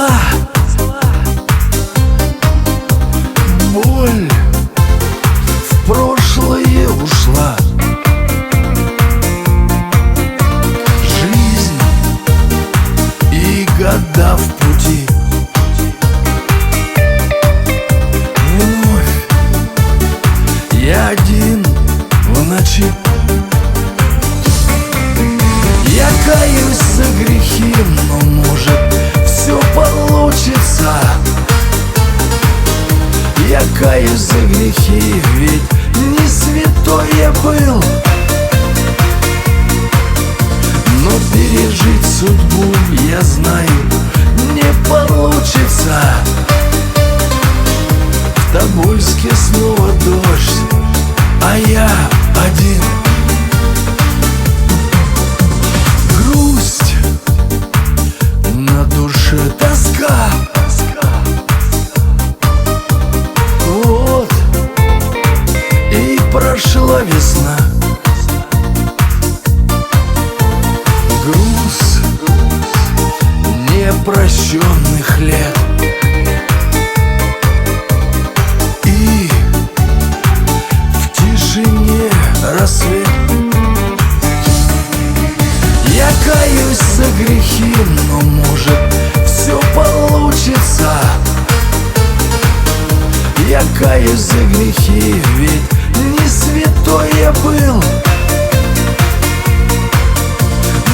зла, боль в прошлое ушла. Жизнь и года в пути. Вновь я один в ночи. Я каюсь за грехи, но может все получится. Я каюсь за грехи, ведь не святой я был. Но пережить судьбу, я знаю, не получится. В Тобольске снова дождь, а я один. Грусть, на душе тоска. Вот и прошла весна. Груз непрощенных лет. И в тишине рассвет. Я каюсь за грехи, но может все получится. Я каюсь за грехи, ведь не святой я был.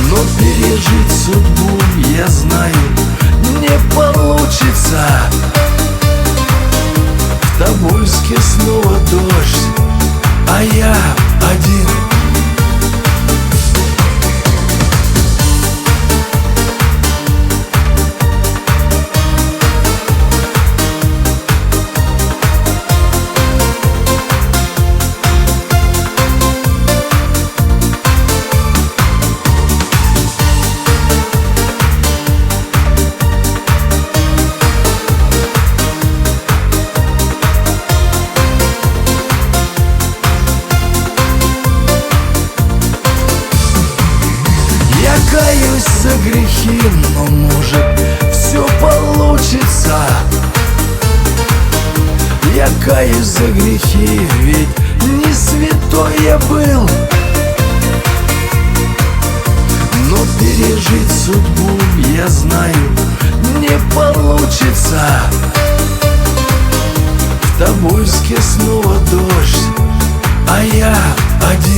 Но пережить судьбу, я знаю, не получится. В Тобольске снова дождь, а я один. Каюсь за грехи, но может все получится. Я каюсь за грехи, ведь не святой я был. Но пережить судьбу, я знаю, не получится. В Тобольске снова дождь, а я один.